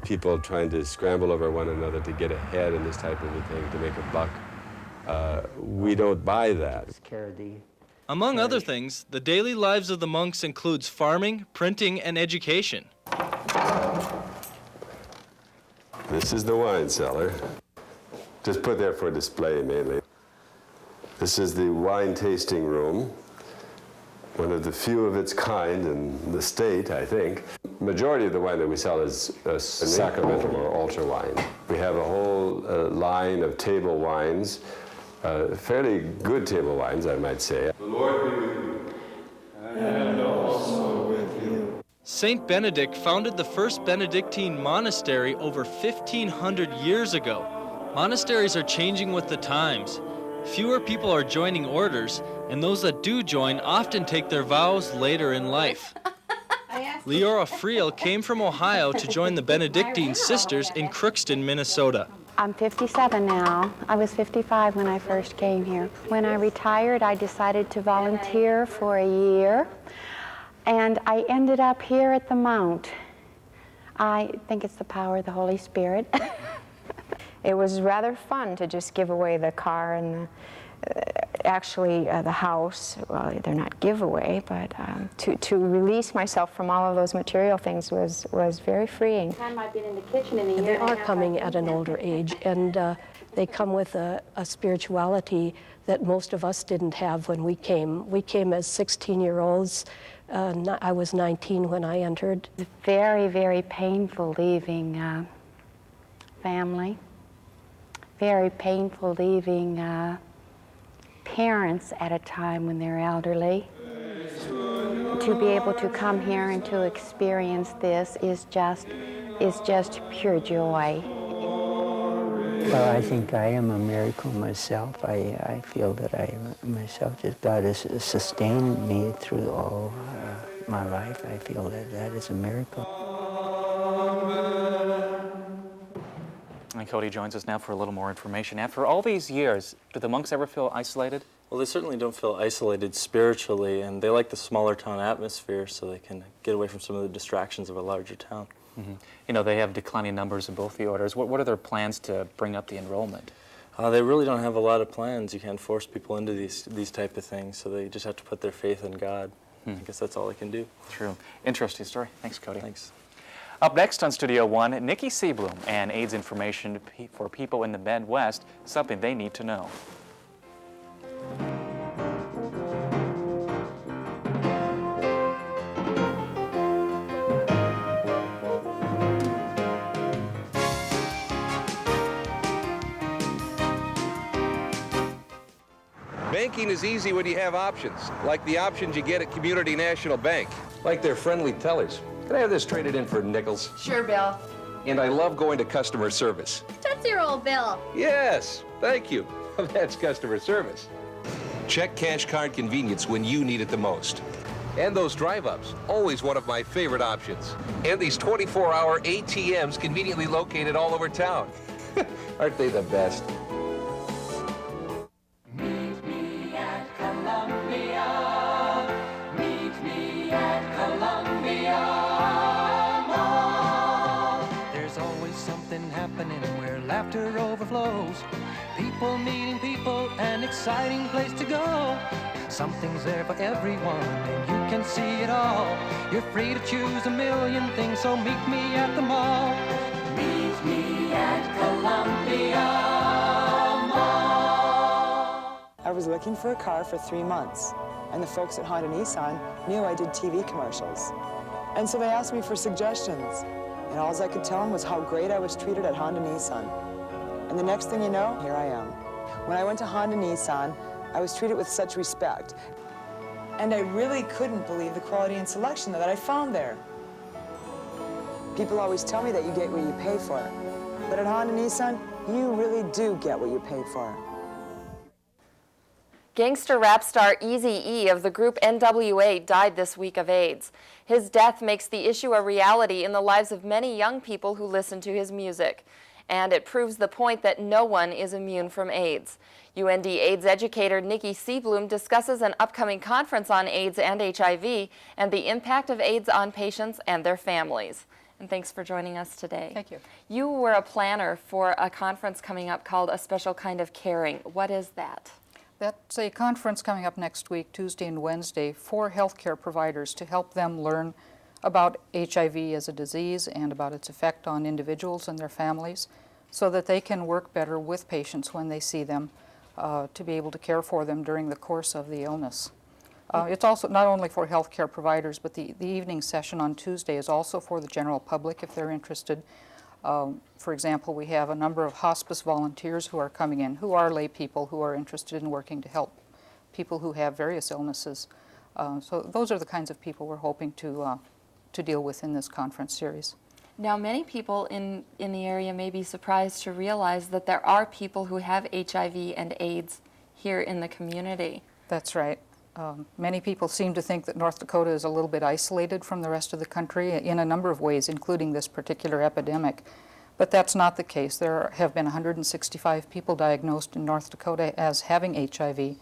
People trying to scramble over one another to get ahead in this type of a thing, to make a buck. We don't buy that. Among other things, the daily lives of the monks includes farming, printing, and education. This is the wine cellar. Just put there for display mainly. This is the wine tasting room. One of the few of its kind in the state, I think. Majority of the wine that we sell is sacramental or altar wine. We have a whole line of table wines, fairly good table wines, I might say. The Lord be with you. And also with you. Saint Benedict founded the first Benedictine monastery over 1,500 years ago. Monasteries are changing with the times. Fewer people are joining orders, and those that do join often take their vows later in life. Leora Friel came from Ohio to join the Benedictine Sisters in Crookston, Minnesota. I'm 57 now. I was 55 when I first came here. When I retired, I decided to volunteer for a year, and I ended up here at the Mount. I think it's the power of the Holy Spirit. It was rather fun to just give away the car and the house. Well, they're not giveaway, but to release myself from all of those material things was very freeing. I've been in the kitchen in a year. They are coming at an older age, and they come with a spirituality that most of us didn't have when we came. We came as 16-year-olds. I was 19 when I entered. Very, very painful leaving family. Very painful leaving parents at a time when they're elderly. To be able to come here and to experience this is just pure joy. Well, I think I am a miracle myself. I feel that God has sustained me through all my life. I feel that is a miracle. And Cody joins us now for a little more information. After all these years, do the monks ever feel isolated? Well, they certainly don't feel isolated spiritually, and they like the smaller town atmosphere so they can get away from some of the distractions of a larger town. Mm-hmm. You know, they have declining numbers in both the orders. What are their plans to bring up the enrollment? They really don't have a lot of plans. You can't force people into these type of things, so they just have to put their faith in God. I guess that's all they can do. True. Interesting story. Thanks, Cody. Thanks. Up next on Studio One, Nikki Seabloom and AIDS information for people in the Midwest, something they need to know. Banking is easy when you have options, like the options you get at Community National Bank. Like their friendly tellers. Can I have this traded in for nickels? Sure, Bill. And I love going to customer service. Tootsie Roll, Bill. Yes, thank you. That's customer service. Check cash card convenience when you need it the most. And those drive-ups, always one of my favorite options. And these 24-hour ATMs conveniently located all over town. Aren't they the best? Meet me at Columbia. Meet me at Columbia Mall. There's always something happening where laughter overflows. People meeting people, an exciting place to go. Something's there for everyone, and you can see it all. You're free to choose a million things, so meet me at the mall. Meet me at Columbia Mall. I was looking for a car for 3 months, and the folks at Honda Nissan knew I did TV commercials. And so they asked me for suggestions, and all I could tell them was how great I was treated at Honda Nissan. And the next thing you know, here I am. When I went to Honda Nissan, I was treated with such respect. And I really couldn't believe the quality and selection that I found there. People always tell me that you get what you pay for. But at Honda Nissan, you really do get what you pay for. Gangster rap star Eazy-E of the group NWA died this week of AIDS. His death makes the issue a reality in the lives of many young people who listen to his music. And it proves the point that no one is immune from AIDS. UND AIDS educator Nikki Seabloom discusses an upcoming conference on AIDS and HIV and the impact of AIDS on patients and their families. And thanks for joining us today. Thank you. You were a planner for a conference coming up called A Special Kind of Caring. What is that? That's a conference coming up next week, Tuesday and Wednesday, for healthcare providers to help them learn about HIV as a disease and about its effect on individuals and their families so that they can work better with patients when they see them to be able to care for them during the course of the illness. It's also not only for healthcare providers, but the evening session on Tuesday is also for the general public if they're interested. For example, we have a number of hospice volunteers who are coming in, who are lay people who are interested in working to help people who have various illnesses. So those are the kinds of people we're hoping to deal with in this conference series. Now, many people in the area may be surprised to realize that there are people who have HIV and AIDS here in the community. That's right. Many people seem to think that North Dakota is a little bit isolated from the rest of the country in a number of ways, including this particular epidemic. But that's not the case. There have been 165 people diagnosed in North Dakota as having HIV,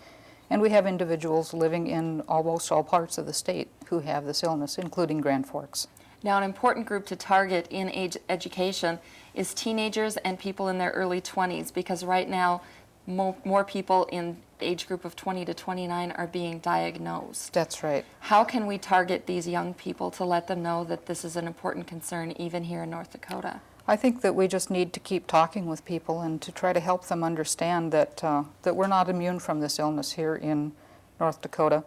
and we have individuals living in almost all parts of the state who have this illness, including Grand Forks. Now, an important group to target in age education is teenagers and people in their early 20s, because right now more people in the age group of 20 to 29 are being diagnosed. That's right. How can we target these young people to let them know that this is an important concern even here in North Dakota? I think that we just need to keep talking with people and to try to help them understand that, that we're not immune from this illness here in North Dakota,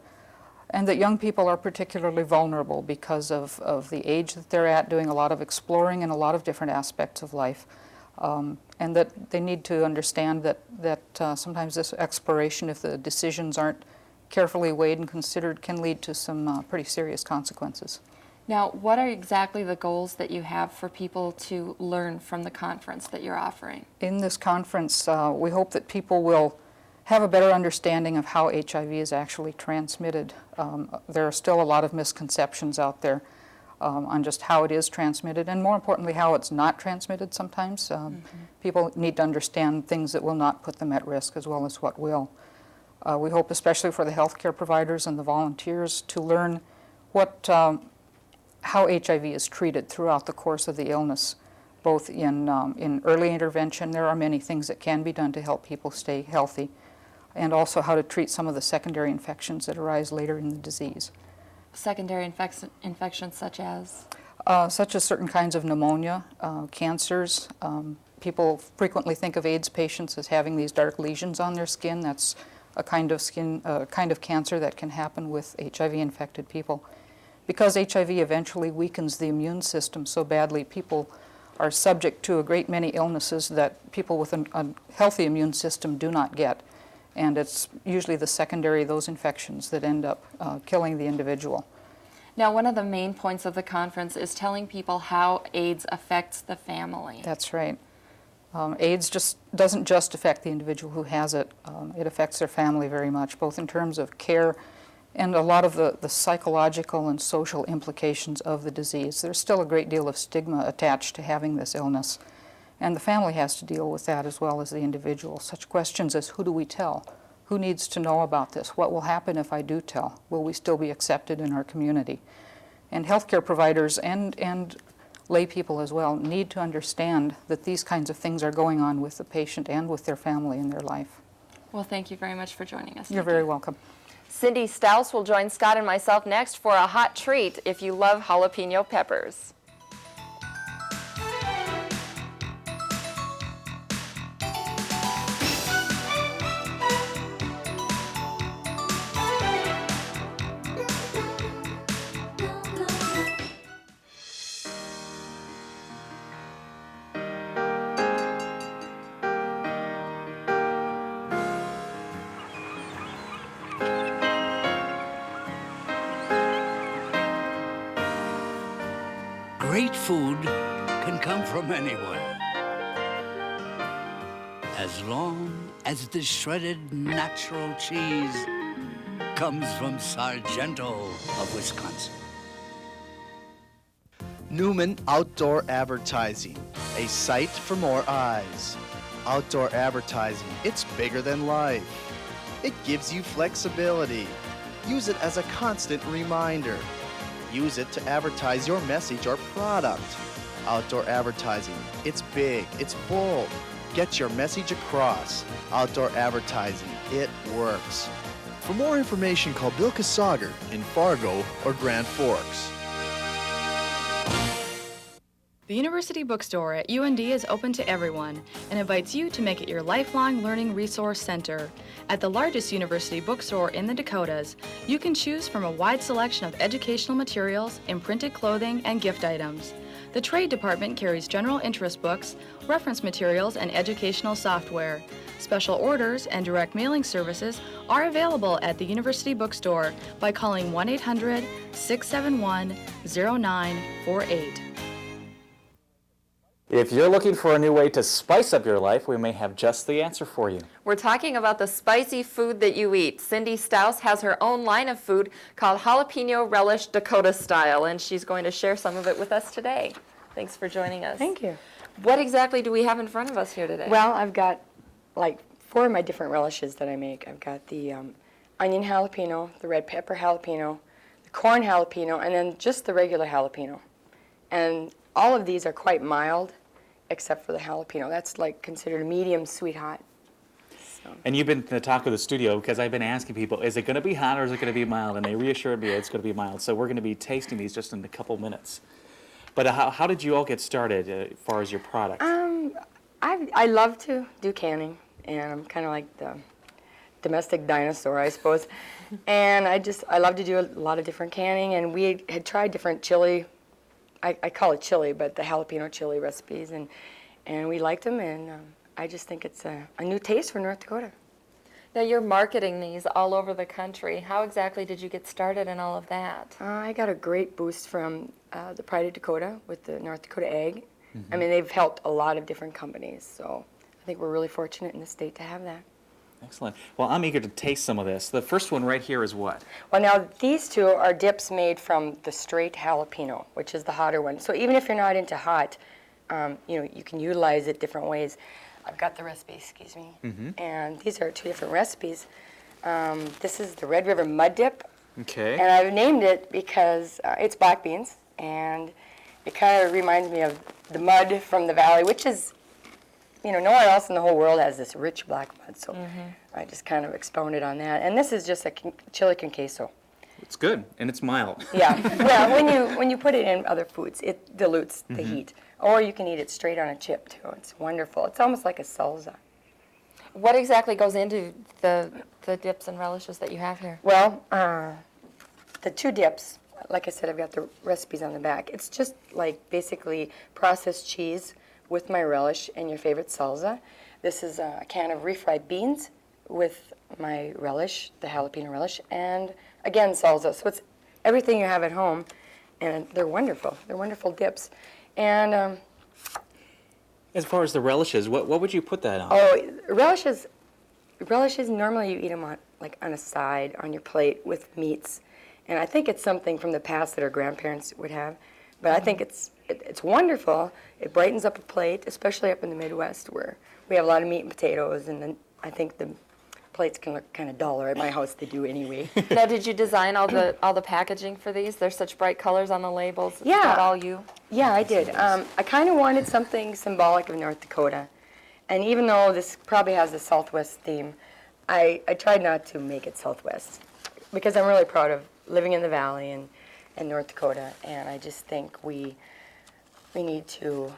and that young people are particularly vulnerable because of the age that they're at, doing a lot of exploring in a lot of different aspects of life. And that they need to understand that sometimes this exploration, if the decisions aren't carefully weighed and considered, can lead to some pretty serious consequences. Now, what are exactly the goals that you have for people to learn from the conference that you're offering? In this conference, we hope that people will have a better understanding of how HIV is actually transmitted. There are still a lot of misconceptions out there on just how it is transmitted, and more importantly, how it's not transmitted sometimes. People need to understand things that will not put them at risk as well as what will. We hope, especially for the healthcare providers and the volunteers, to learn how HIV is treated throughout the course of the illness, both in early intervention. There are many things that can be done to help people stay healthy, and also how to treat some of the secondary infections that arise later in the disease. Secondary infections such as? Such as certain kinds of pneumonia, cancers. People frequently think of AIDS patients as having these dark lesions on their skin. That's a kind of cancer that can happen with HIV-infected people. Because HIV eventually weakens the immune system so badly, people are subject to a great many illnesses that people with a healthy immune system do not get. And it's usually the secondary, those infections, that end up killing the individual. Now, one of the main points of the conference is telling people how AIDS affects the family. That's right. AIDS doesn't just affect the individual who has it. It affects their family very much, both in terms of care and a lot of the psychological and social implications of the disease. There's still a great deal of stigma attached to having this illness, and the family has to deal with that as well as the individual. Such questions as, who do we tell? Who needs to know about this? What will happen if I do tell? Will we still be accepted in our community? And healthcare providers and lay people as well need to understand that these kinds of things are going on with the patient and with their family in their life. Well, thank you very much for joining us. You're very welcome. Cyndi Stauss will join Scott and myself next for a hot treat if you love jalapeno peppers. Great food can come from anywhere, as long as the shredded natural cheese comes from Sargento of Wisconsin. Newman Outdoor Advertising, a sight for more eyes. Outdoor advertising, it's bigger than life. It gives you flexibility. Use it as a constant reminder. Use it to advertise your message or product. Outdoor advertising, it's big, it's bold. Get your message across. Outdoor advertising, it works. For more information, call Bill Kasager in Fargo or Grand Forks. The University Bookstore at UND is open to everyone and invites you to make it your lifelong learning resource center. At the largest university bookstore in the Dakotas, you can choose from a wide selection of educational materials, imprinted clothing, and gift items. The trade department carries general interest books, reference materials, and educational software. Special orders and direct mailing services are available at the University Bookstore by calling 1-800-671-0948. If you're looking for a new way to spice up your life, we may have just the answer for you. We're talking about the spicy food that you eat. Cyndi Stauss has her own line of food called Jalapeno Relish Dakota Style, and she's going to share some of it with us today. Thanks for joining us. Thank you. What exactly do we have in front of us here today? Well, I've got like 4 of my different relishes that I make. I've got the onion jalapeno, the red pepper jalapeno, the corn jalapeno, and then just the regular jalapeno. And all of these are quite mild, except for the jalapeno. That's like considered a medium sweet hot. So. And you've been the talk of the studio because I've been asking people, is it going to be hot or is it going to be mild? And they reassured me it's going to be mild. So we're going to be tasting these just in a couple minutes. But how did you all get started as far as your product? I love to do canning, and I'm kind of like the domestic dinosaur, I suppose. And I love to do a lot of different canning, and we had tried different chili. I call it chili, but the jalapeno chili recipes, and we liked them, and I just think it's a new taste for North Dakota. Now you're marketing these all over the country. How exactly did you get started in all of that? I got a great boost from the Pride of Dakota with the North Dakota Ag. Mm-hmm. I mean, they've helped a lot of different companies, so I think we're really fortunate in the state to have that. Excellent. Well, I'm eager to taste some of this. The first one right here is what? Well, now these two are dips made from the straight jalapeno, which is the hotter one. So even if you're not into hot, you can utilize it different ways. I've got the recipe, excuse me. Mm-hmm. And these are 2 different recipes. This is the Red River Mud Dip. Okay. And I've named it because it's black beans, and it kind of reminds me of the mud from the valley, which is, no one else in the whole world has this rich black mud, so I just kind of expounded on that. And this is just a chili con queso. It's good, and it's mild. Yeah, when you put it in other foods, it dilutes the heat. Or you can eat it straight on a chip, too. It's wonderful. It's almost like a salsa. What exactly goes into the dips and relishes that you have here? Well, the 2 dips, like I said, I've got the recipes on the back. It's just like basically processed cheese with my relish and your favorite salsa. This is a can of refried beans with my relish, the jalapeno relish, and again salsa. So it's everything you have at home, and they're wonderful. They're wonderful dips. And as far as the relishes, what would you put that on? Oh, relishes. Normally you eat them like on a side on your plate with meats. And I think it's something from the past that our grandparents would have. But I think it's wonderful. It brightens up a plate, especially up in the Midwest where we have a lot of meat and potatoes, and then I think the plates can look kind of duller. At my house they do anyway. Now, did you design all the packaging for these? There's such bright colors on the labels. Is Yeah. that all you? Yeah, I did. I kind of wanted something symbolic of North Dakota. And even though this probably has the Southwest theme, I tried not to make it Southwest because I'm really proud of living in the Valley and North Dakota. And I just think we need to,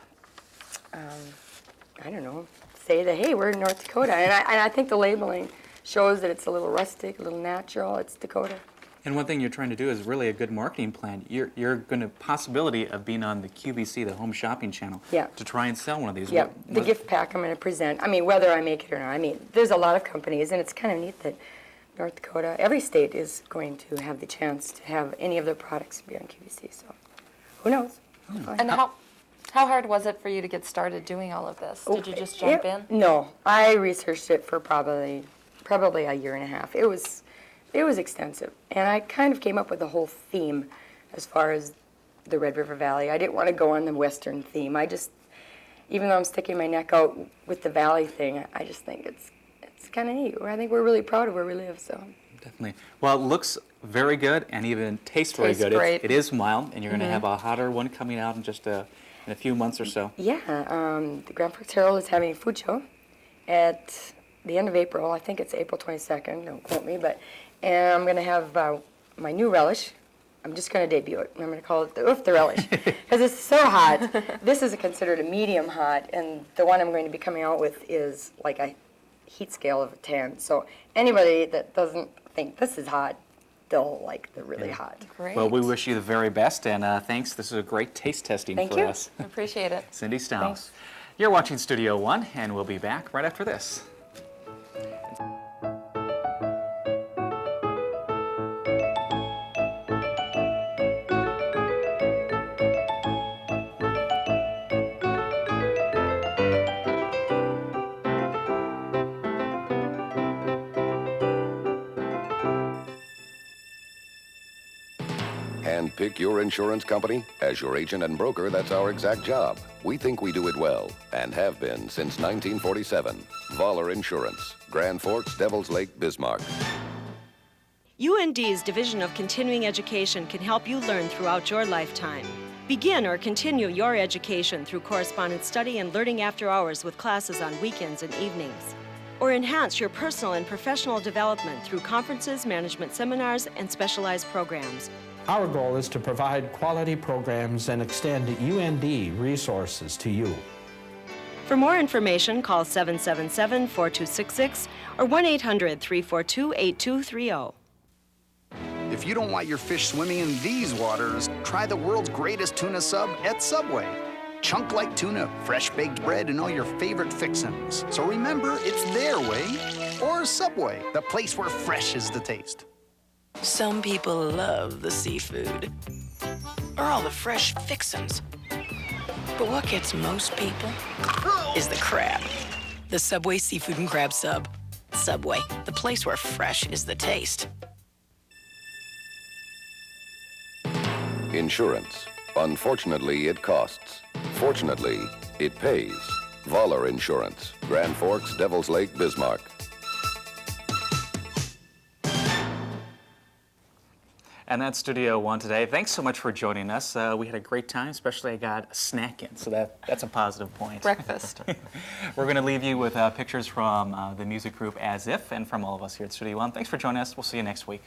I don't know, say that, hey, we're in North Dakota. And I think the labeling shows that it's a little rustic, a little natural. It's Dakota. And one thing you're trying to do is really a good marketing plan. You're going to possibility of being on the QVC, the Home Shopping Channel, to try and sell one of these. Yeah, the gift pack I'm going to present. I mean, whether I make it or not. I mean, there's a lot of companies, and it's kind of neat that North Dakota, every state is going to have the chance to have any of their products be on QVC. So, who knows? And how hard was it for you to get started doing all of this? Did you just jump in? No, I researched it for probably a year and a half. It was extensive, and I kind of came up with a whole theme as far as the Red River Valley. I didn't want to go on the Western theme. Even though I'm sticking my neck out with the Valley thing, I just think it's kind of neat. I think we're really proud of where we live. So Definitely. Well, it looks very good and even tastes very good. Great. It is mild, and you're going to have a hotter one coming out in just in a few months or so. Yeah, the Grand Forks Herald is having a food show at the end of April. I think it's April 22nd. Don't quote me, but. And I'm going to have my new relish. I'm just going to debut it. I'm going to call it the Relish because it's so hot. This is considered a medium hot, and the one I'm going to be coming out with is like a heat scale of a 10. So anybody that doesn't think this is hot, they'll like the really hot. Great. Well, we wish you the very best, and thanks. This is a great taste testing for us. I appreciate it. Cyndi Stauss. Thanks. You're watching Studio One, and we'll be back right after this. Pick your insurance company? As your agent and broker, that's our exact job. We think we do it well, and have been since 1947. Voller Insurance, Grand Forks, Devils Lake, Bismarck. UND's Division of Continuing Education can help you learn throughout your lifetime. Begin or continue your education through correspondence study and learning after hours with classes on weekends and evenings. Or enhance your personal and professional development through conferences, management seminars, and specialized programs. Our goal is to provide quality programs and extend UND resources to you. For more information, call 777-4266 or 1-800-342-8230. If you don't want your fish swimming in these waters, try the world's greatest tuna sub at Subway. Chunk-like tuna, fresh baked bread, and all your favorite fixins. So remember, it's their way or Subway, the place where fresh is the taste. Some people love the seafood, or all the fresh fixins. But what gets most people is the crab. The Subway Seafood and Crab Sub. Subway, the place where fresh is the taste. Insurance. Unfortunately, it costs. Fortunately, it pays. Voller Insurance, Grand Forks, Devils Lake, Bismarck. And that's Studio One today. Thanks so much for joining us. We had a great time, especially I got a snack in, so that's a positive point. Breakfast. We're going to leave you with pictures from the music group As If and from all of us here at Studio One. Thanks for joining us. We'll see you next week.